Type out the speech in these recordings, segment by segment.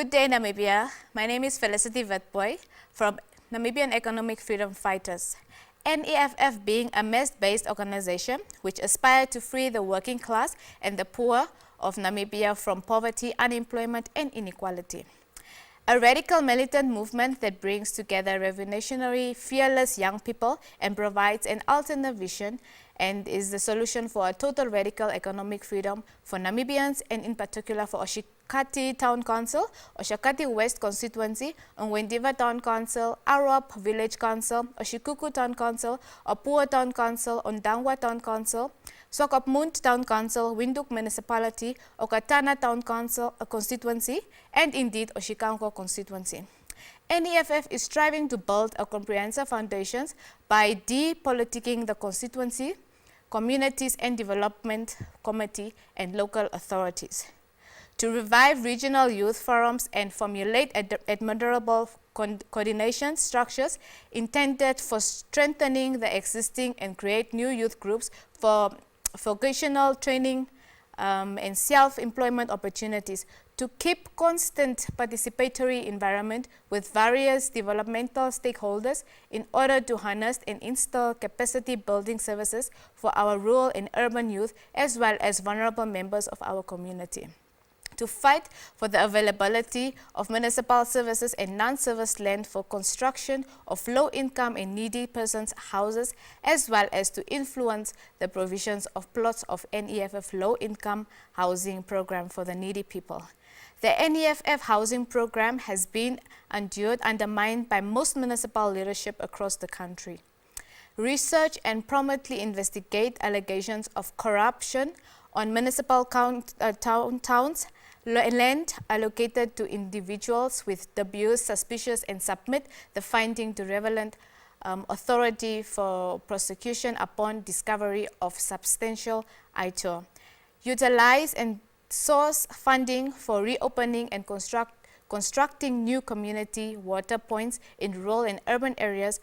Good day, Namibia. My name is Felicity Witbooi from Namibian Economic Freedom Fighters. NEFF being a mass-based organization which aspires to free the working class and the poor of Namibia from poverty, unemployment, and inequality. A radical militant movement that brings together revolutionary, fearless young people and provides an alternate vision and is the solution for a total radical economic freedom for Namibians and in particular for Oshakati Town Council, Oshakati West Constituency, Ngwediva Town Council, Arop Village Council, Oshikuku Town Council, Opua Town Council, Ondangwa Town Council, Swakopmund Town Council, Windhoek Municipality, Okatana Town Council, a constituency, and indeed Oshikango constituency. NEFF is striving to build a comprehensive foundation by depoliticking the constituency, communities and development committee, and local authorities. To revive regional youth forums and formulate admirable coordination structures intended for strengthening the existing and create new youth groups for vocational training and self-employment opportunities, to keep constant participatory environment with various developmental stakeholders in order to harness and install capacity building services for our rural and urban youth as well as vulnerable members of our community. To fight for the availability of municipal services and non-service land for construction of low-income and needy persons' houses, as well as to influence the provisions of plots of NEFF low-income housing program for the needy people. The NEFF housing program has been undermined by most municipal leadership across the country. Research and promptly investigate allegations of corruption on municipal towns, land allocated to individuals with abuse suspicious and submit the finding to relevant authority for prosecution upon discovery of substantial ITO. Utilize and source funding for reopening and constructing new community water points in rural and urban areas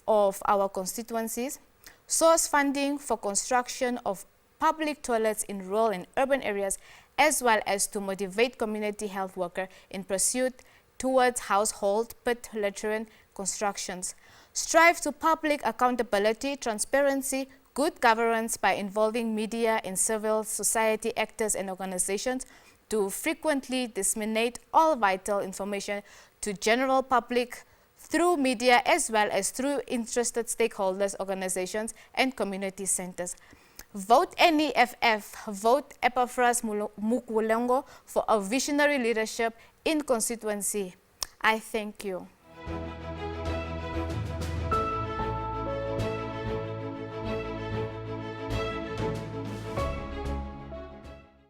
of our constituencies. Source funding for construction of public toilets in rural and urban areas, as well as to motivate community health workers in pursuit towards household pit latrine constructions. Strive to public accountability, transparency, good governance by involving media and civil society actors and organizations to frequently disseminate all vital information to general public through media as well as through interested stakeholders, organizations, and community centers. Vote NEFF, vote Epaphras Mukulongo for a visionary leadership in constituency. I thank you.